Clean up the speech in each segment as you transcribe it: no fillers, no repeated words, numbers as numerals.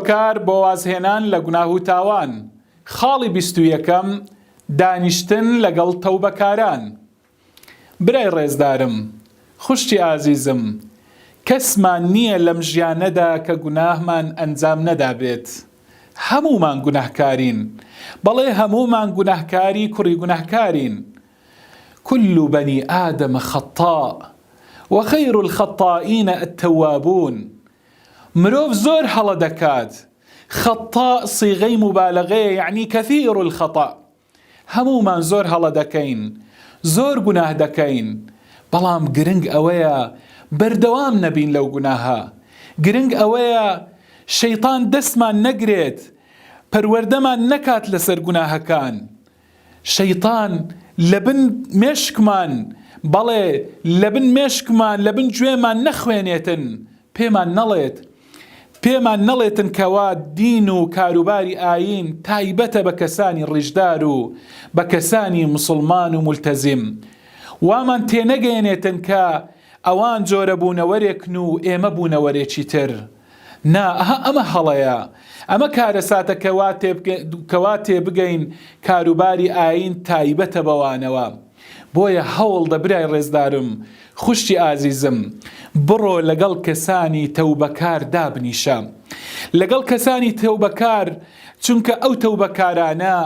هۆکار بۆ وازهێنان لە گوناه و تاوان. خاڵی 21 دانیشتن لەگەڵ تەوبەکاران. برای ڕێزدارم، خوشتی ئازیزم، کەسمان نییە لەم ژیانەدا کە گوناهمان ئەنجام نەدابێت. هەموومان گوناهکارین، بەڵێ هەموومان گوناهکاری کوڕی گوناهکارین. كل بني آدم خطاء وخير الخطائين التوابون. مرۆڤ زۆر هەڵە دەکات. خطاء صيغەی مبالغەیە، یعنی كثير الخطأ. هەموومان زۆر هەڵە دەکەین، زۆر گوناه دەکەین، بەڵام گرنگ ئەوەیە بەردەوام نەبین لەو گوناهە. گرنگ ئەوەیە شەیطان دەستمان نەگرێت، پەروەردەمان نەکات لەسەر گوناهەکان. شەیطان لەبن مێشکمان، بەڵێ لەبن مێشکمان، لەبن گوێمان نەخوێنێتن، پێمان نەڵێتن کەوا دین و کاروباری ئاین تایبەتە بە کەسانی ڕیژدار و بە کەسانی مسلمان و ملتەزم. وامان تێنەگەێنێتن کە ئەوان جۆرە بوونەوەرێکن و ئێمە بوونەوەرێکی تر. نا، ئەمە هەڵەیە، ئەمە کارەساتە کەوا تێبگەین کاروباری ئاین تایبەتە بەوانەوە. بۆیە هەوڵ دەبرای ڕێزدارم، خوشتی ئازیزم، بڕۆ لەگەڵ کەسانی تەوبەکار دابنیشە. لەگەڵ کەسانی تەوبەکار، چونکە ئەو تەوبەکارانە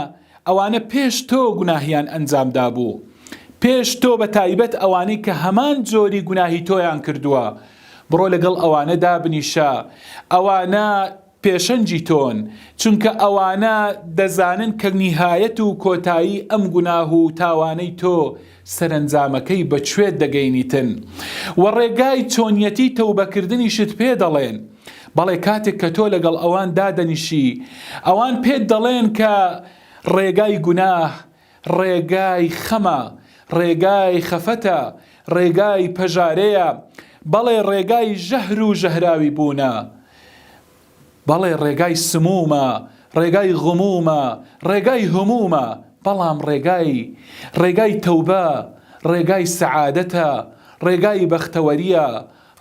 ئەوانە پێش تۆ گوناهیان ئەنجامدا بوو، پێش تۆ بە تایبەت ئەوانەی کە هەمان جۆری گوناهی تۆیان کردووە. بڕۆ لەگەڵ ئەوانە دابنیشە. ئەوانە پێشەنجی تۆن، چونکە ئەوانە دەزانن کە نیهایەت و کۆتایی ئەم گوناه و تاوانەی تۆ سەرنجامەکەی بەکوێت دەگەینیتن و ڕێگای چۆنیەتی تەوبەکردنیشت پێ دەڵێن. بەڵێ کاتێک کە تۆ لەگەڵ ئەوان دادەنیشی، ئەوان پێت دەڵێن کە ڕێگای گوناه ڕێگای خەمە، ڕێگای خەفەتە، ڕێگای پەژارەیە، بەڵێ ڕێگای ژەهر و ژەهراوی بوونە، بەڵێ ڕێگای سمومە، ڕێگای غمومە، ڕێگای هەمومە، بەڵام ڕێگای تەوبە، ڕێگای سەعادەتە، ڕێگای بەختەوەریە،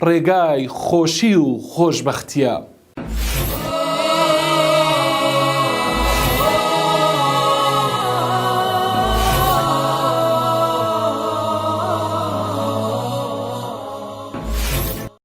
ڕێگای خۆشی و خۆشبەختیە.